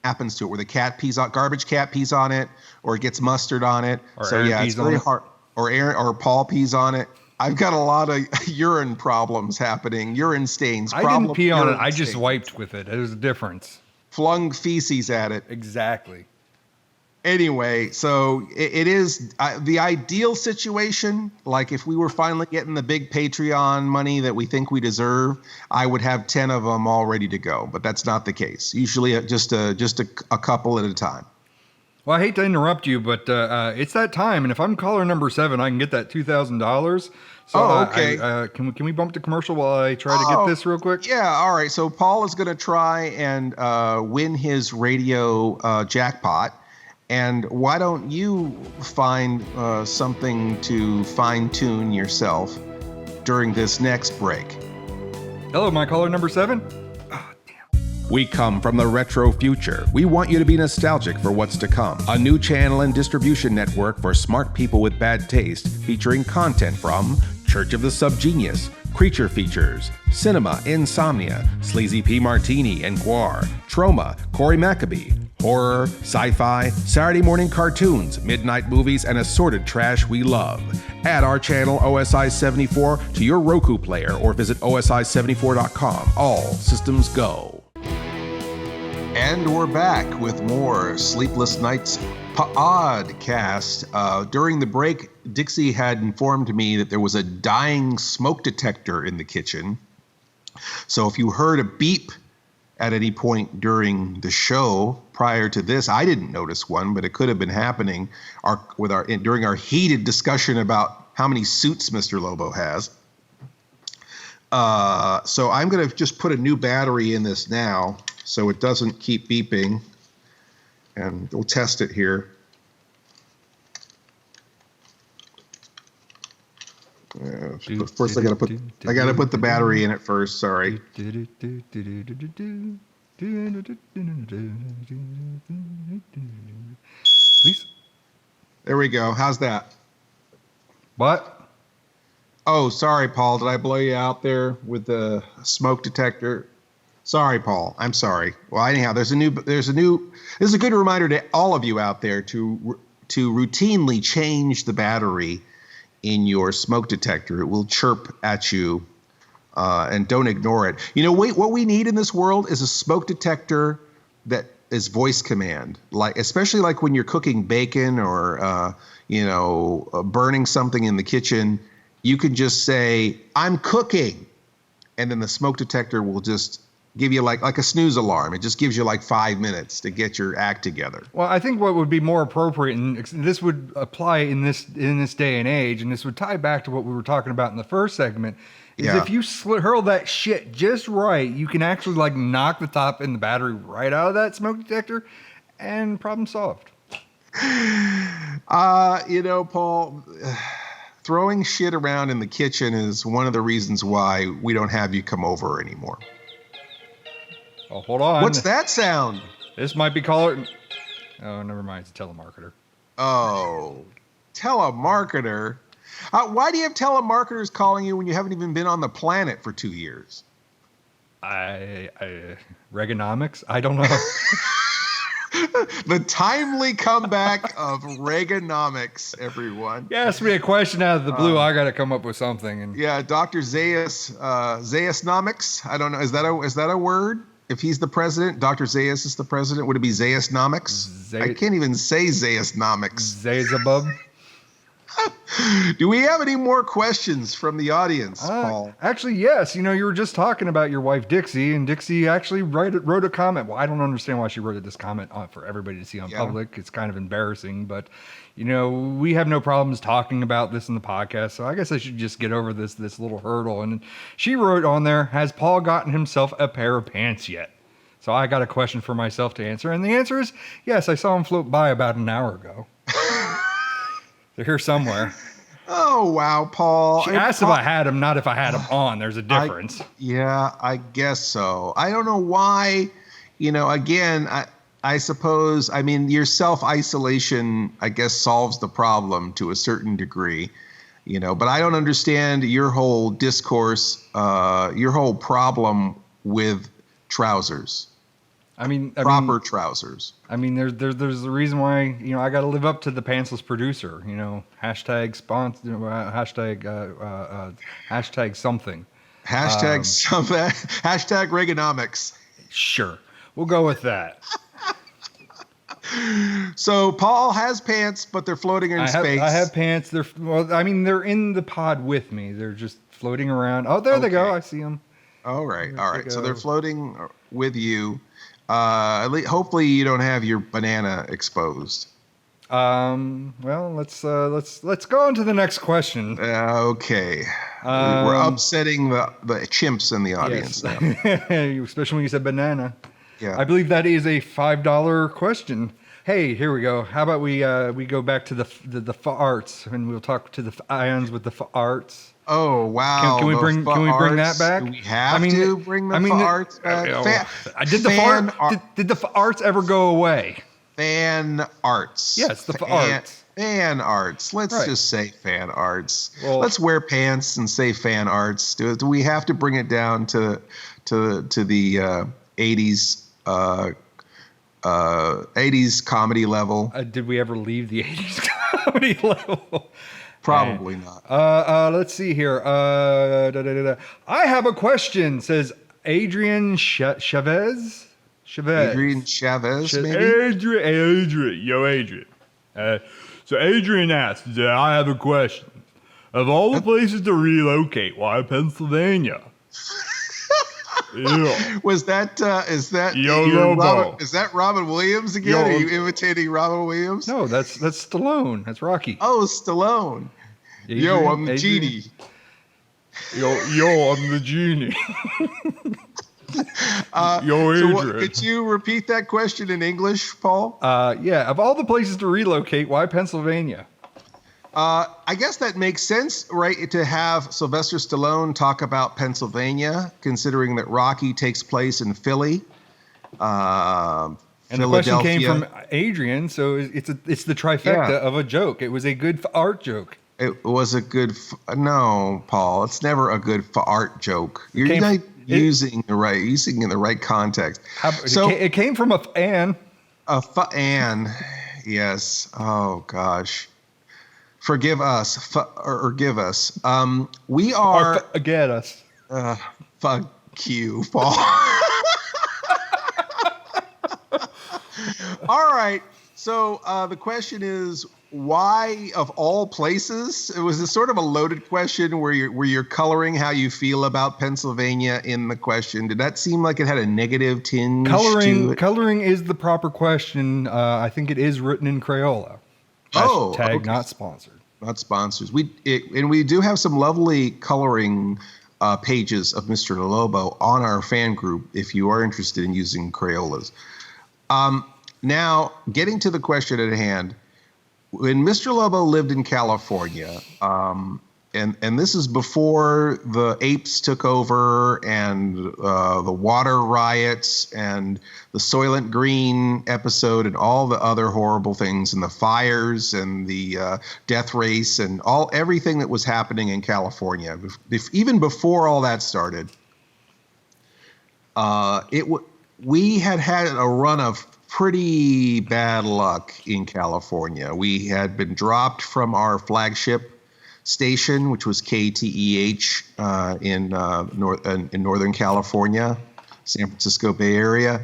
happens to it where the garbage cat pees on it, or it gets mustard on it. Or so Aaron yeah, it's very hard. Or Paul pees on it. I've got a lot of urine problems happening. Urine stains. I didn't pee on it. I just wiped with it. There's a difference. Flung feces at it. Exactly. Anyway, so it is the ideal situation. Like if we were finally getting the big Patreon money that we think we deserve, I would have 10 of them all ready to go. But that's not the case. Usually just a couple at a time. Well, I hate to interrupt you, but it's that time. And if I'm caller number 7, I can get that $2,000. So okay. Can we bump the commercial while I try to get this real quick? Yeah, all right. So Paul is going to try and win his radio jackpot. And why don't you find something to fine-tune yourself during this next break? Hello, my caller number 7. We come from the retro future. We want you to be nostalgic for what's to come. A new channel and distribution network for smart people with bad taste, featuring content from Church of the Subgenius, Creature Features, Cinema, Insomnia, Sleazy P. Martini and Guar, Troma, Corey Maccabee, horror, sci-fi, Saturday morning cartoons, midnight movies, and assorted trash we love. Add our channel OSI 74 to your Roku player or visit OSI74.com. All systems go. And we're back with more Sleepless Knights pODDcast. During the break, Dixie had informed me that there was a dying smoke detector in the kitchen. So if you heard a beep at any point during the show prior to this, I didn't notice one, but it could have been happening during our heated discussion about how many suits Mr. Lobo has. So I'm going to just put a new battery in this now, so it doesn't keep beeping, and we'll test it here. But first, I gotta put the battery in it first. Sorry. Please. There we go. How's that? What? Oh, sorry, Paul. Did I blow you out there with the smoke detector? Sorry, Paul. I'm sorry. Well, anyhow, this is a good reminder to all of you out there to routinely change the battery in your smoke detector. It will chirp at you, and don't ignore it. You know, what we need in this world is a smoke detector that is voice command, especially when you're cooking bacon or burning something in the kitchen. You can just say, "I'm cooking," and then the smoke detector will just give you like a snooze alarm. It just gives you 5 minutes to get your act together. Well, I think what would be more appropriate, and this would apply in this day and age, and this would tie back to what we were talking about in the first segment, is if you hurl that shit just right, you can actually knock the top and the battery right out of that smoke detector, and problem solved. Paul, throwing shit around in the kitchen is one of the reasons why we don't have you come over anymore. Oh, hold on. What's that sound? This might be caller. Oh, never mind. It's a telemarketer. Oh, telemarketer. Why do you have telemarketers calling you when you haven't even been on the planet for 2 years? Reaganomics? I don't know. The timely comeback of Reaganomics, everyone. You asked me a question out of the blue. I got to come up with something. And yeah, Dr. Zayasnomics. I don't know. Is that a word? If he's the president, Dr. Zayas is the president. Would it be Zayasnomics? I can't even say Zayasnomics. Zayasabub. Do we have any more questions from the audience, Paul? Actually, yes. You were just talking about your wife, Dixie, and Dixie actually wrote a comment. Well, I don't understand why she wrote this comment for everybody to see on public. It's kind of embarrassing, but, we have no problems talking about this in the podcast, so I guess I should just get over this little hurdle. And she wrote on there, has Paul gotten himself a pair of pants yet? So I got a question for myself to answer, and the answer is yes. I saw him float by about an hour ago. They're here somewhere. Oh, wow, Paul. She asked if I had them, not if I had them on. There's a difference. I guess so. I don't know why, again, I suppose, your self-isolation, I guess, solves the problem to a certain degree, but I don't understand your whole discourse, your whole problem with trousers. Proper trousers. There's a reason why, I got to live up to the pantsless producer, hashtag sponsor, hashtag something. Hashtag something. Hashtag Reaganomics. Sure. We'll go with that. So Paul has pants, but they're floating in space. I have pants. They're in the pod with me. They're just floating around. Oh, there they go. I see them. All right. So they're floating with you. Hopefully you don't have your banana exposed. Well, let's go on to the next question. Okay. We're upsetting the chimps in the audience now. Especially when you said banana. Yeah. I believe that is a $5 question. Hey, here we go. How about we go back to the farts, and we'll talk to the ions with the farts. Oh, wow. Can we bring that back? Do we have to bring the farts back? Did the farts ever go away? Fan arts. Yes, the arts. Fan arts. Let's just say fan arts. Well, let's wear pants and say fan arts. Do we have to bring it down to the 80s 80s comedy level? Did we ever leave the 80s comedy level? Probably not. Let's see here. I have a question, says Adrian Chavez. Adrian Chavez, maybe? Adrian. So Adrian asks, I have a question. Of all the places to relocate, why Pennsylvania? Yeah. Is that Robin Williams again? Are you imitating Robin Williams? No, that's Stallone. That's Rocky. Oh, Stallone. Adrian, I'm the genie. I'm the genie. Adrian. Could you repeat that question in English, Paul? Yeah. Of all the places to relocate, why Pennsylvania? I guess that makes sense, right, to have Sylvester Stallone talk about Pennsylvania, considering that Rocky takes place in Philly, and the question came from Adrian, so it's the trifecta of a joke. It was a good art joke. It was a good no, Paul. It's never a good art joke. You're not using the right context. It came from a fan. A fan, yes. Oh gosh. Forgive us, forgive us. We are. Forget us. Fuck you, Paul. All right. So the question is, why of all places? It was a sort of a loaded question where you're coloring how you feel about Pennsylvania in the question. Did that seem like it had a negative tinge to it? Coloring is the proper question. I think it is written in Crayola. Hashtag okay. Not sponsored. Not sponsors. And we do have some lovely coloring pages of Mr. Lobo on our fan group if you are interested in using Crayolas. Now, getting to the question at hand, when Mr. Lobo lived in California, and this is before the apes took over and the water riots and the Soylent Green episode and all the other horrible things and the fires and the death race and everything that was happening in California. Even before all that started, we had a run of pretty bad luck in California. We had been dropped from our flagship station, which was KTEH in Northern California, San Francisco Bay Area.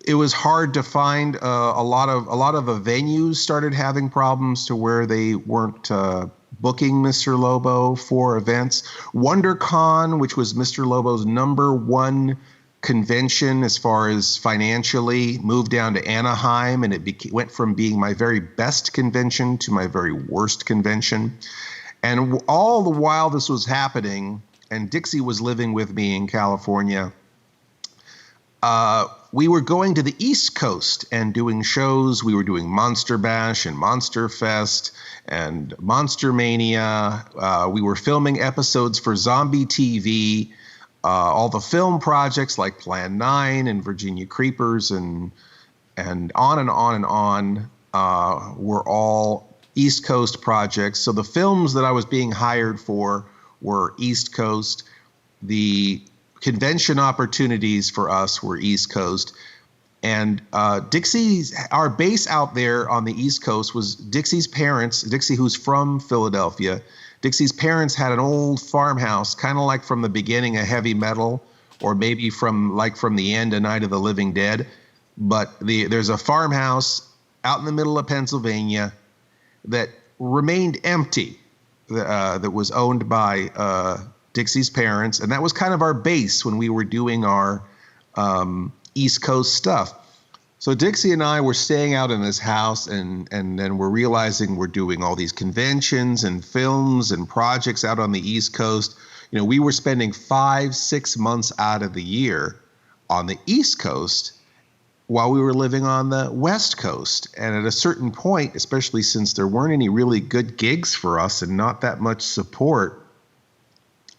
it was hard to find a lot of the venues started having problems to where they weren't booking Mr. Lobo for events. WonderCon, which was Mr. Lobo's #1 convention as far as financially, moved down to Anaheim, and it went from being my very best convention to my very worst convention. And all the while this was happening, and Dixie was living with me in California, we were going to the East Coast and doing shows. We were doing Monster Bash and Monster Fest and Monster Mania. We were filming episodes for Zombie TV. All the film projects like Plan 9 and Virginia Creepers and on and on and on were all East Coast projects. So the films that I was being hired for were East Coast. The convention opportunities for us were East Coast. And our base out there on the East Coast was Dixie's parents, Dixie, who's from Philadelphia. Dixie's parents had an old farmhouse, kind of like from the beginning of heavy metal, or maybe from the end of Night of the Living Dead. But there's a farmhouse out in the middle of Pennsylvania that remained empty, that was owned by Dixie's parents, and that was kind of our base when we were doing our East Coast stuff. So Dixie and I were staying out in this house, and then we're realizing we're doing all these conventions and films and projects out on the East Coast. You know, we were spending 5-6 months out of the year on the East Coast while we were living on the West Coast. And at a certain point, especially since there weren't any really good gigs for us and not that much support,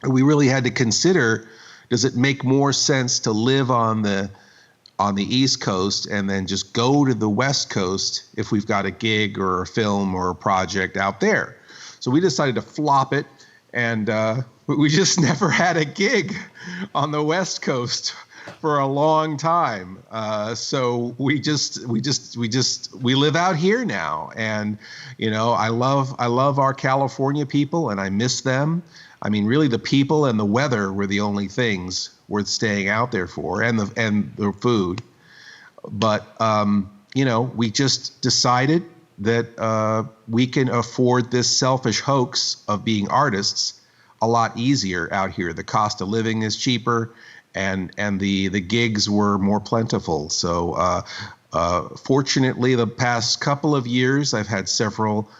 we really had to consider, does it make more sense to live on the East Coast and then just go to the West Coast if we've got a gig or a film or a project out there? So we decided to flop it, and we just never had a gig on the West Coast for a long time. So we live out here now, and you know, I love our California people, and I miss them. I mean, really, the people and the weather were the only things worth staying out there for, and the food. But you know, we just decided that we can afford this selfish hoax of being artists a lot easier out here. The cost of living is cheaper, and the gigs were more plentiful. So fortunately, the past couple of years, I've had several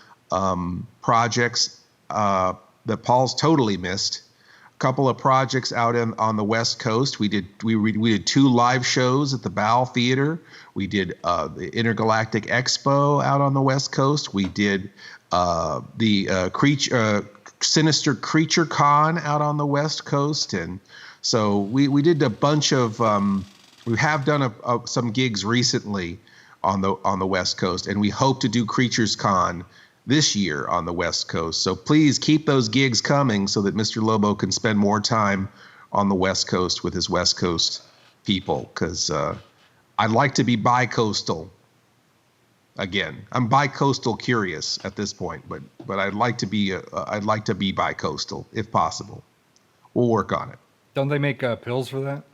projects that Paul's totally missed. A couple of projects out on the West Coast. We did 2 live shows at the Bow Theater. We did the Intergalactic Expo out on the West Coast. We did the Sinister Creature Con out on the West Coast, and so we did a bunch of. We have done some gigs recently on the West Coast, and we hope to do Creatures Con this year on the West Coast. So please keep those gigs coming so that Mr. Lobo can spend more time on the West Coast with his West Coast people, because I'd like to be bi-coastal again. I'm bi-coastal curious at this point, but I'd like to be bi-coastal if possible. We'll work on it. Don't they make pills for that?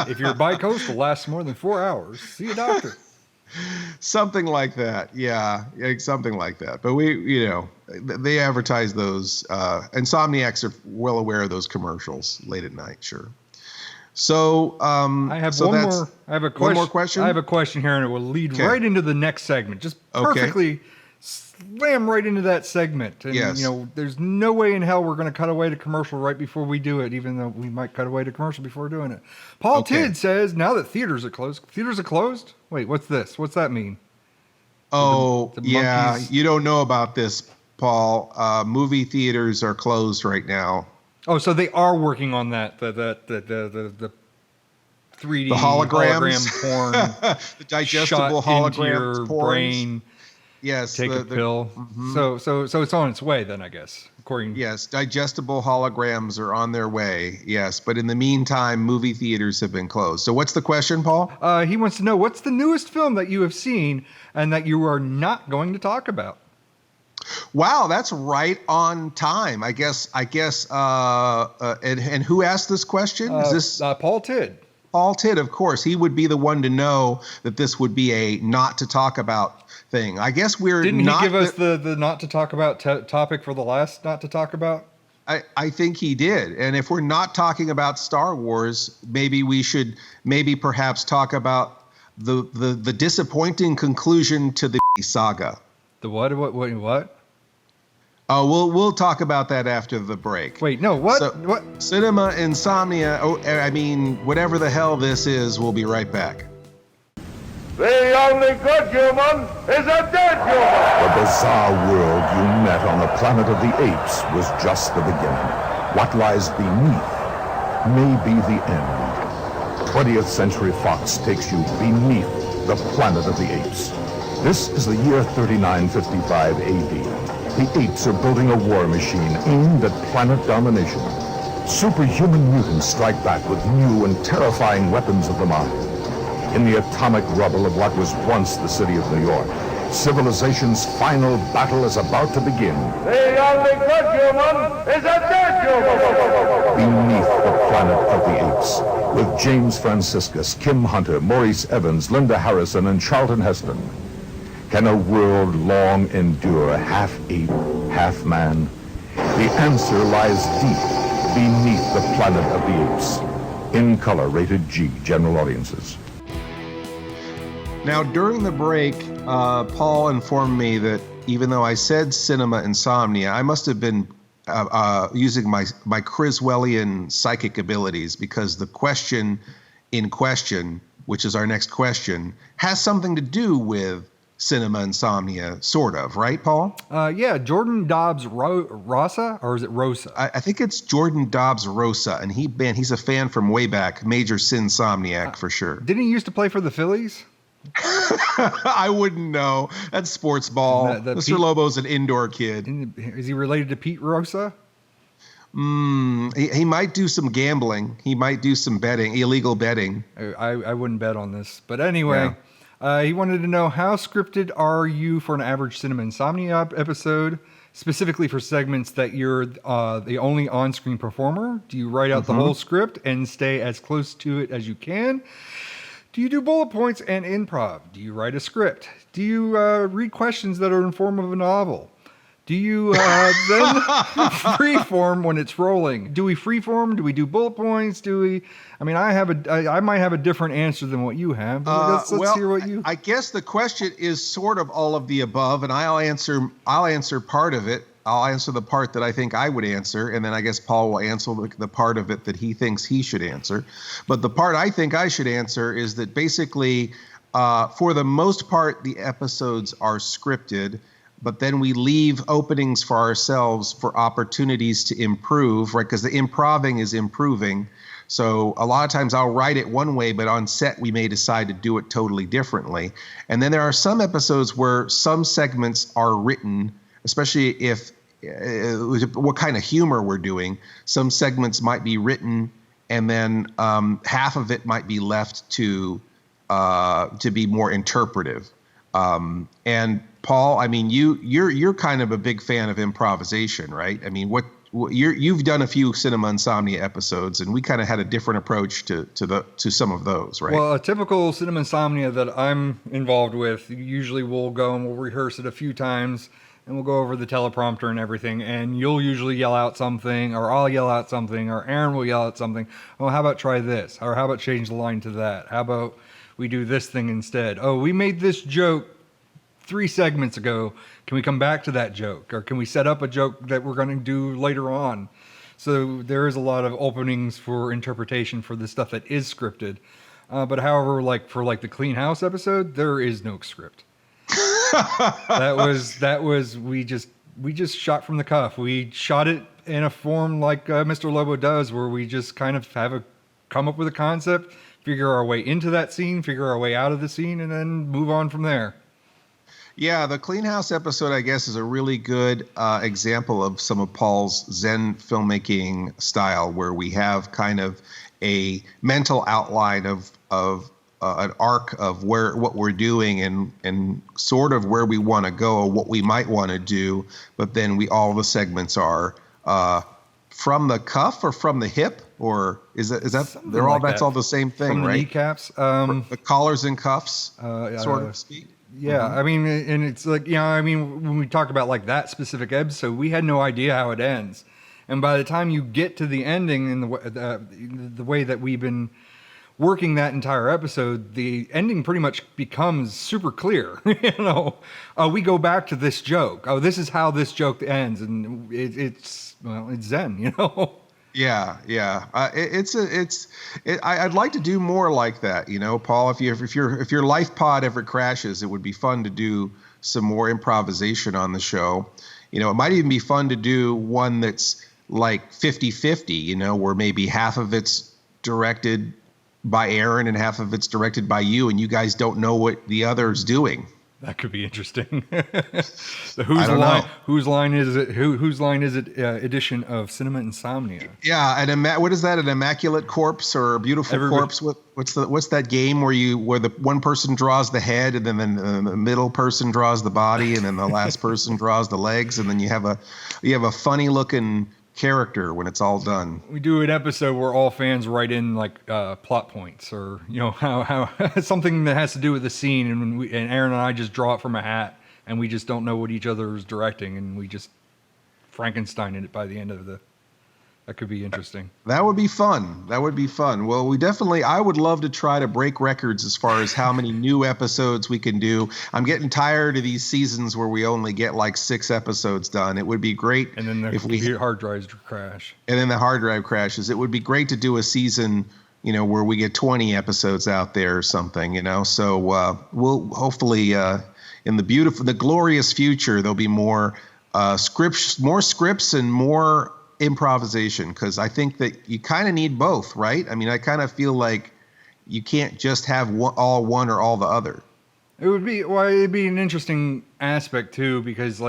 If you're bi-coastal, lasts more than 4 hours, see a doctor. Something like that, yeah, something like that. But they advertise those. Insomniacs are well aware of those commercials late at night, sure. So I have one more. I have a question. One more question. I have a question here, and it will lead right into the next segment. Just perfectly slam right into that segment. And, yes. You know, there's no way in hell we're going to cut away to commercial right before we do it, even though we might cut away to commercial before doing it. Paul Tidd says, now that theaters are closed. Wait, what's this? What's that mean? Oh, the yeah. monkeys? You don't know about this, Paul. Movie theaters are closed right now. Oh, so they are working on that. The 3D the holograms. hologram porn. The digestible holograms your porns. Brain. Yes. Take a pill. Mm-hmm. So it's on its way then, I guess. Yes, digestible holograms are on their way. Yes, but in the meantime, movie theaters have been closed. So what's the question, Paul? He wants to know, what's the newest film that you have seen and that you are not going to talk about? Wow, that's right on time. I guess. And who asked this question? Is this Paul Tidd? Paul Tidd, of course. He would be the one to know that this would be a not to talk about thing. I guess we're Didn't not... he give us the not to talk about topic for the last not to talk about? I think he did. And if we're not talking about Star Wars, maybe we should perhaps talk about the disappointing conclusion to the saga. The what? What? Oh, we'll talk about that after the break. Wait, no, what? So, what? Cinema Insomnia, whatever the hell this is, we'll be right back. The only good human is a dead human! The bizarre world you met on the planet of the apes was just the beginning. What lies beneath may be the end. 20th Century Fox takes you beneath the planet of the apes. This is the year 3955 AD. The apes are building a war machine aimed at planet domination. Superhuman mutants strike back with new and terrifying weapons of the mind. In the atomic rubble of what was once the city of New York, civilization's final battle is about to begin. The only good human is a dead human! Beneath the planet of the apes, with James Franciscus, Kim Hunter, Maurice Evans, Linda Harrison, and Charlton Heston. Can a world long endure half ape, half man? The answer lies deep beneath the planet of the apes. In color, rated G, general audiences. Now, during the break, Paul informed me that even though I said Cinema Insomnia, I must have been using my Criswellian psychic abilities, because the question in question, which is our next question, has something to do with Cinema Insomnia, sort of, right, Paul? Yeah, Jordan Dobbs Rosa, or is it Rosa? I think it's Jordan Dobbs Rosa, and he's a fan from way back, major Sinsomniac for sure. Didn't he used to play for the Phillies? I wouldn't know. That's sports ball. Mr. Lobo's an indoor kid. Is he related to Pete Rosa? He might do some gambling. He might do some betting, illegal betting. I wouldn't bet on this. But anyway, he wanted to know, how scripted are you for an average Cinema Insomnia episode, specifically for segments that you're the only on-screen performer? Do you write out the whole script and stay as close to it as you can? Do you do bullet points and improv? Do you write a script? Do you read questions that are in form of a novel? Do you then freeform when it's rolling? Do we freeform? Do we do bullet points? Do we? I mean, I might have a different answer than what you have. Let's hear what you. I guess the question is sort of all of the above, and I'll answer part of it. I'll answer the part that I think I would answer, and then I guess Paul will answer the part of it that he thinks he should answer. But the part I think I should answer is that basically, for the most part, the episodes are scripted, but then we leave openings for ourselves for opportunities to improve, right? Because the improving is improving. So a lot of times I'll write it one way, but on set we may decide to do it totally differently. And then there are some episodes where some segments are written, especially if what kind of humor we're doing. Some segments might be written, and then half of it might be left to be more interpretive. And Paul, I mean, you're kind of a big fan of improvisation, right? I mean, you've done a few Cinema Insomnia episodes, and we kind of had a different approach to some of those, right? Well, a typical Cinema Insomnia that I'm involved with, usually we'll go and we'll rehearse it a few times, and we'll go over the teleprompter and everything, and you'll usually yell out something, or I'll yell out something, or Aaron will yell out something. Oh, how about try this? Or how about change the line to that? How about we do this thing instead? Oh, we made this joke 3 segments ago. Can we come back to that joke? Or can we set up a joke that we're going to do later on? So there is a lot of openings for interpretation for the stuff that is scripted. But however, for the Clean House episode, there is no script. that was we just shot from the cuff. We shot it in a form like Mr. Lobo does, where we just kind of come up with a concept, figure our way into that scene, figure our way out of the scene, and then move on from there. Yeah, the Clean House episode, I guess, is a really good example of some of Paul's Zen filmmaking style, where we have kind of a mental outline of an arc of what we're doing and sort of where we want to go, what we might want to do, but then all the segments are from the cuff or from the hip, or is that Something they're all like that's that. all the same thing, From the right? kneecaps. The collars and cuffs, sort of speak. Yeah, I mean, and it's like, I mean, when we talk about like that specific episode, we had no idea how it ends, and by the time you get to the ending and the way that we've been working that entire episode, the ending pretty much becomes super clear. We go back to this joke. Oh, this is how this joke ends, and it's Zen. Yeah. I'd like to do more like that, Paul. If your life pod ever crashes, it would be fun to do some more improvisation on the show. It might even be fun to do one that's like 50-50, where maybe half of it's directed by Aaron and half of it's directed by you, and you guys don't know what the other's doing. That could be interesting. So whose line is it? Whose line is it? Edition of Cinema Insomnia. Yeah, what is that? An immaculate corpse or a beautiful corpse? What's that game where the one person draws the head and then the middle person draws the body and then the last person draws the legs, and then you have a funny looking character when it's all done. We do an episode where all fans write in like plot points or how something that has to do with the scene, and Aaron and I just draw it from a hat, and we just don't know what each other is directing, and we just Frankenstein it by the end of that could be interesting. That would be fun. Well, I would love to try to break records as far as how many new episodes we can do. I'm getting tired of these seasons where we only get like 6 episodes done. It would be great and then if we hard drives crash. And then the hard drive crashes. It would be great to do a season, where we get 20 episodes out there or something, So we'll hopefully in the glorious future there'll be more scripts and more improvisation, because I think that you kind of need both, right? I mean, I kind of feel like you can't just have all one or all the other. It'd be an interesting aspect too, because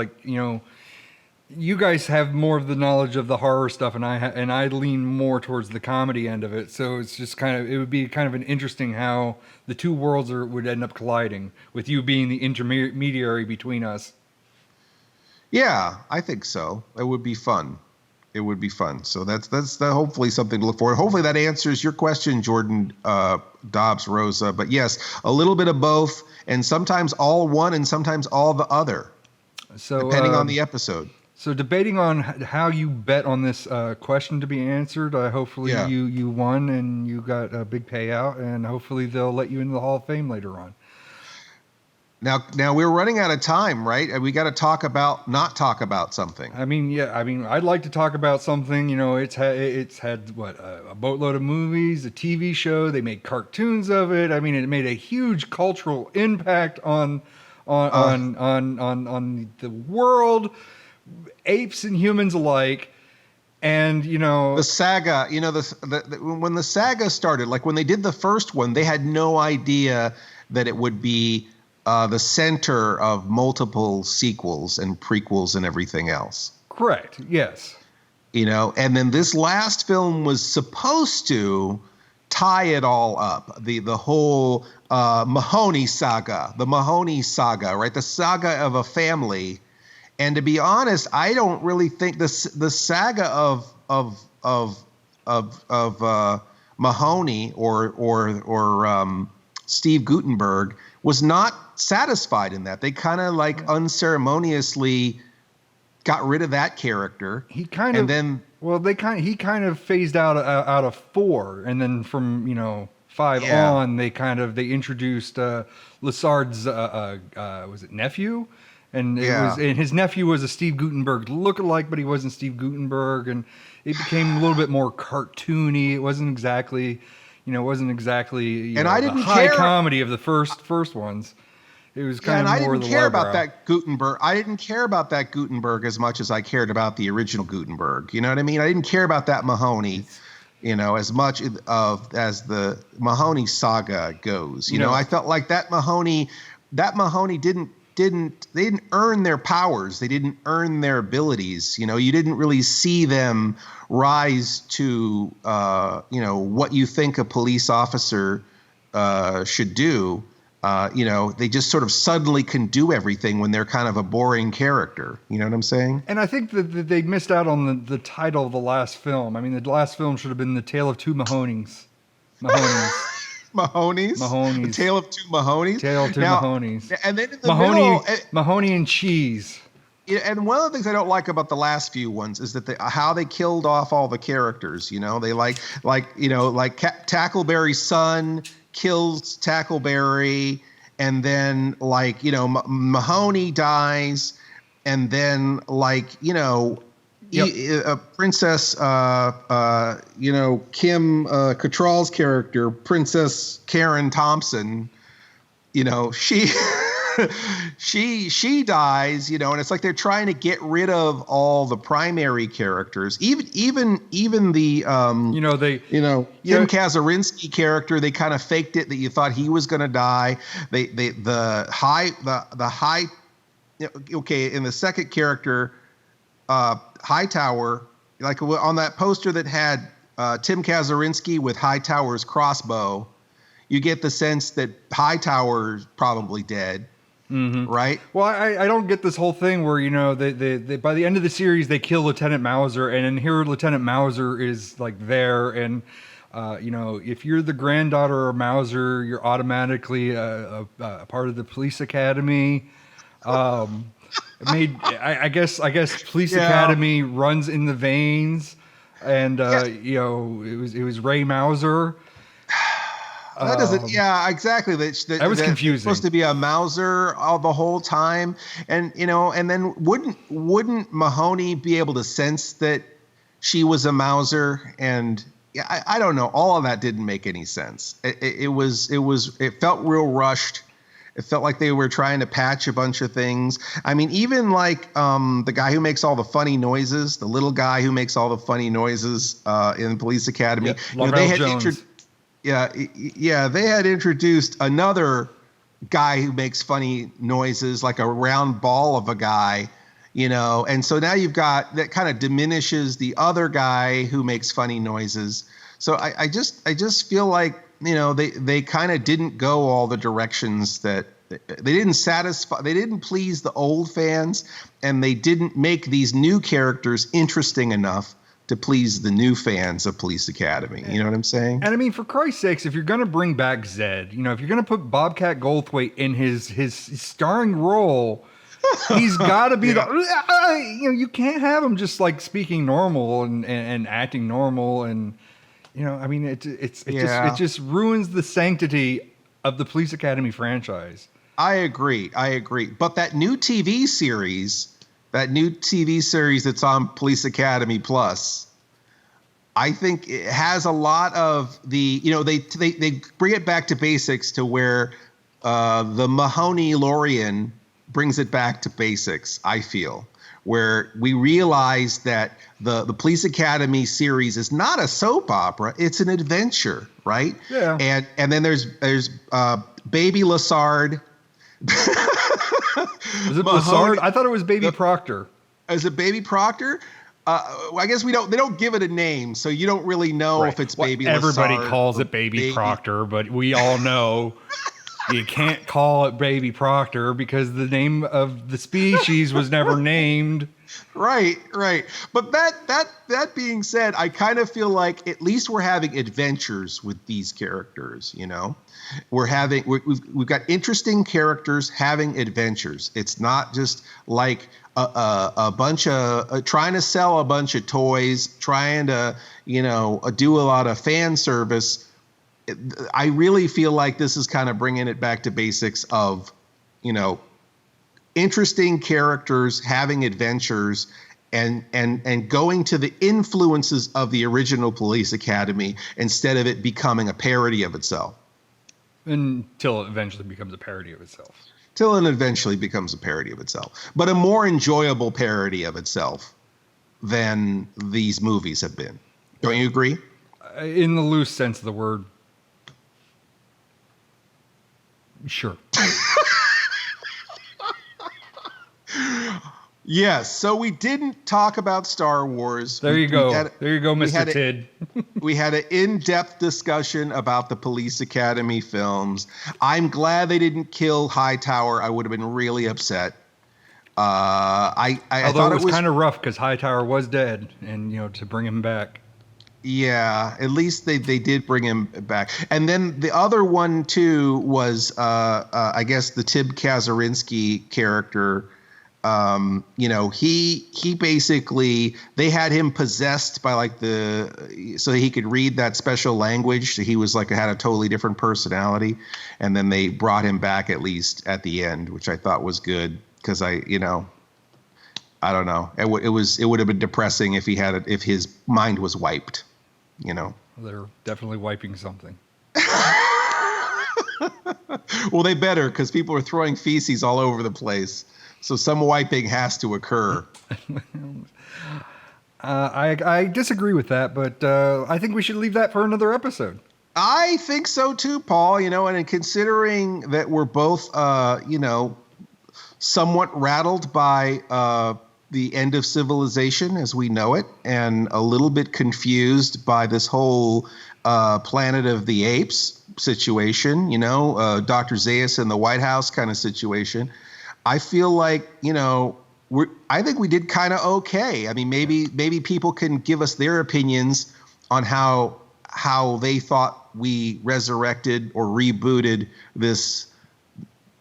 you guys have more of the knowledge of the horror stuff, and I lean more towards the comedy end of it. So it's just it would be kind of an interesting how the two worlds would end up colliding, with you being the intermediary between us. Yeah, I think so. It would be fun. So that's hopefully something to look forward. Hopefully that answers your question, Jordan Dobbs Rosa. But yes, a little bit of both, and sometimes all one and sometimes all the other, depending on the episode. So debating on how you bet on this question to be answered, hopefully you won and you got a big payout, and hopefully they'll let you into the Hall of Fame later on. Now we're running out of time, right? We got to not talk about something. I'd like to talk about something. It's had a boatload of movies, a TV show. They made cartoons of it. I mean, it made a huge cultural impact on the world, apes and humans alike. And the saga. When the saga started, like when they did the first one, they had no idea that it would be the center of multiple sequels and prequels and everything else. Correct. Yes. And then this last film was supposed to tie it all up. The whole Mahoney saga, right? The saga of a family. And to be honest, I don't really think the saga of Mahoney or Steve Guttenberg was not satisfied in that. They kind of unceremoniously got rid of that character. He kind of phased out of 4, and then from 5 on, they introduced Lassard's was it nephew, and and his nephew was a Steve Guttenberg lookalike, but he wasn't Steve Guttenberg, and it became a little bit more cartoony. It wasn't exactly. And I didn't high comedy of the first ones. It was kind of more. And I didn't care about that Gutenberg. I didn't care about that Gutenberg as much as I cared about the original Gutenberg. You know what I mean? I didn't care about that Mahoney, as much as the Mahoney saga goes. I felt like that Mahoney they didn't earn their powers. They didn't earn their abilities. You didn't really see them rise to, what you think a police officer should do. they just sort of suddenly can do everything when they're kind of a boring character. You know what I'm saying? And I think that they missed out on the title of the last film. I mean, the last film should have been The Tale of Two Mahonies. Mahonies? The Tale of Two Mahonies? Tale of Two Mahonies. And then in the middle... Mahoney and cheese. And one of the things I don't like about the last few ones is that how they killed off all the characters. They Tackleberry's son kills Tackleberry, and then Mahoney dies, and then Princess Kim Cattrall's character, Princess Karen Thompson, she dies, and it's like they're trying to get rid of all the primary characters, even the Tim Kazurinsky character. They kind of faked it that you thought he was going to die. In the second character, Hightower, like on that poster that had Tim Kazurinsky with Hightower's crossbow, you get the sense that Hightower's probably dead. Mm-hmm. Right. Well, I don't get this whole thing where they by the end of the series they kill Lieutenant Mauser, and then here Lieutenant Mauser is there, and if you're the granddaughter of Mauser, you're automatically a part of the police academy. I guess police academy runs in the veins, and it was Ray Mauser. That doesn't. Yeah, exactly. That was confusing. Supposed to be a Mauser the whole time, and then wouldn't Mahoney be able to sense that she was a Mauser? And I don't know. All of that didn't make any sense. It felt real rushed. It felt like they were trying to patch a bunch of things. I mean, even the guy who makes all the funny noises, the little guy who makes all the funny noises in Police Academy. They had they had introduced another guy who makes funny noises, like a round ball of a guy, and so now you've got that kind of diminishes the other guy who makes funny noises. So I just feel like, they kind of didn't go all the directions that they didn't please the old fans, and they didn't make these new characters interesting enough to please the new fans of Police Academy. You know what I'm saying? And I mean, for Christ's sakes, if you're going to bring back Zed, if you're going to put Bobcat Goldthwait in his starring role, he's got to be you can't have him just speaking normal and acting normal. And, it just ruins the sanctity of the Police Academy franchise. I agree. But that new TV series that's on Police Academy Plus, I think it has a lot of the, they bring it back to basics to where the Mahoney Lorian brings it back to basics, I feel, where we realize that the Police Academy series is not a soap opera, it's an adventure, right? Yeah. And then there's Baby Lassard. Is it Lassard? I thought it was Baby Proctor. Is it Baby Proctor? I guess they don't give it a name, so you don't really know if it's Baby Lassard. Everybody calls it Baby Proctor, but we all know you can't call it Baby Proctor because the name of the species was never named. Right. But that being said, I kind of feel like at least we're having adventures with these characters, We've got interesting characters having adventures. It's not just like a bunch of trying to sell a bunch of toys, trying to, do a lot of fan service. I really feel like this is kind of bringing it back to basics of, interesting characters having adventures and going to the influences of the original Police Academy instead of it becoming a parody of itself. Until it eventually becomes a parody of itself. But a more enjoyable parody of itself than these movies have been. Don't you agree? In the loose sense of the word. Sure. Yes, so we didn't talk about Star Wars. There you go, Mr. Tid. We had an in-depth discussion about the Police Academy films. I'm glad they didn't kill Hightower. I would have been really upset. I thought it was kind of rough because Hightower was dead, and to bring him back. Yeah, at least they did bring him back. And then the other one too was I guess the Tib Kazurinsky character. He basically, they had him possessed by so he could read that special language. So he was had a totally different personality, and then they brought him back at least at the end, which I thought was good because I don't know. It would have been depressing if if his mind was wiped. They're definitely wiping something. Well, they better, because people are throwing feces all over the place. So some wiping has to occur. I disagree with that, but I think we should leave that for another episode. I think so too, Paul. And considering that we're both, somewhat rattled by the end of civilization as we know it, and a little bit confused by this whole Planet of the Apes situation, Dr. Zaius in the White House kind of situation. I feel like, I think we did kind of okay. I mean, maybe people can give us their opinions on how they thought we resurrected or rebooted this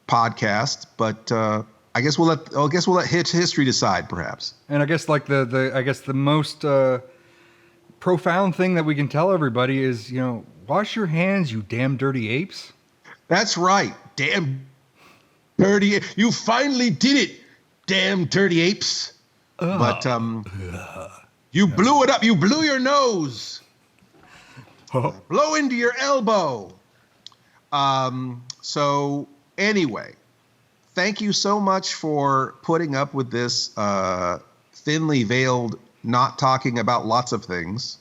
podcast, but I guess we'll let history decide, perhaps. And I guess the most profound thing that we can tell everybody is, wash your hands, you damn dirty apes. That's right, damn dirty. You finally did it, damn dirty apes. But you blew it up. You blew your nose. Blow into your elbow. So anyway, thank you so much for putting up with this thinly veiled, not talking about lots of things.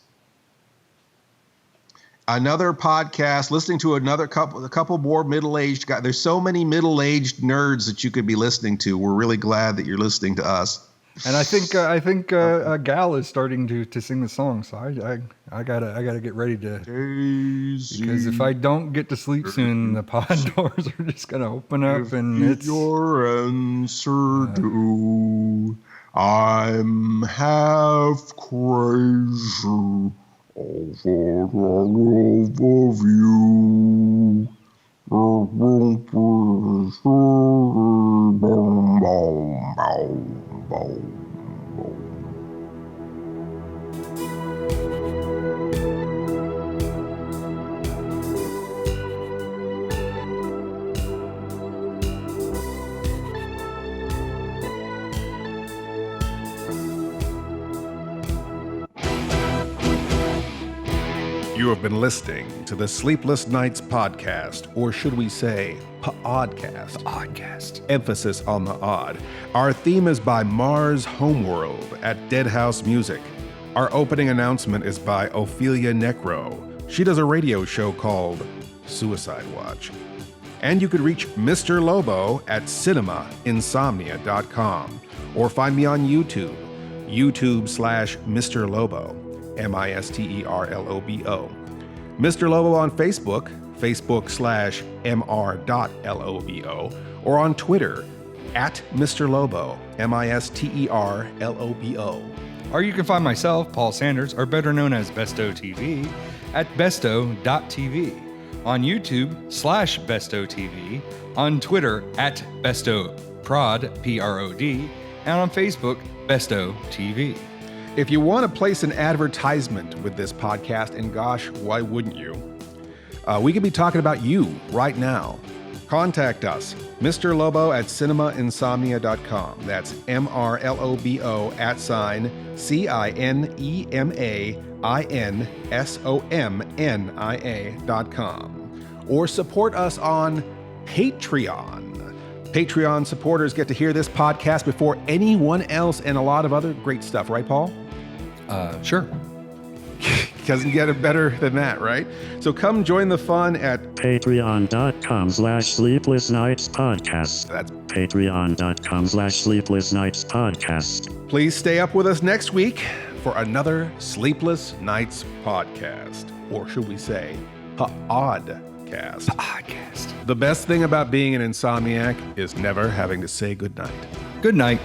Another podcast, listening to a couple more middle-aged guys. There's so many middle-aged nerds that you could be listening to. We're really glad that you're listening to us. And I think Gal is starting to sing the song, so I gotta get ready to. Daisy, because if I don't get to sleep soon, the pod doors are just gonna open up, and it's your answer due. I'm half crazy over the love of you. You have been listening to the Sleepless Knights podcast, or should we say, pODDcast. Podcast. Emphasis on the odd. Our theme is by Mars Homeworld at Deadhouse Music. Our opening announcement is by Ophelia Necro. She does a radio show called Suicide Watch. And you could reach Mr. Lobo at cinemainsomnia.com, or find me on YouTube, YouTube/Mr. Lobo. MISTERLOBO. Mr. Lobo on Facebook, Facebook/MR.LOBO, or on Twitter, at Mr. Lobo, MISTERLOBO. Or you can find myself, Paul Sanders, or better known as Bestow TV, at Bestow.tv, on YouTube /Bestow TV, on Twitter at Bestow Prod, PROD, and on Facebook, Bestow TV. If you want to place an advertisement with this podcast, and gosh, why wouldn't you? We could be talking about you right now. Contact us, Mr. Lobo at cinemainsomnia.com. That's MRLOBO @CINEMAINSOMNIA.com. Or support us on Patreon. Patreon supporters get to hear this podcast before anyone else, and a lot of other great stuff, right, Paul? Sure. Doesn't get it better than that, right? So come join the fun at patreon.com/Sleepless Knights podcast. That's Patreon.com/Sleepless Knights podcast. Please stay up with us next week for another Sleepless Nights podcast. Or should we say, pODDcast. pODDcast. The best thing about being an insomniac is never having to say goodnight. Good night.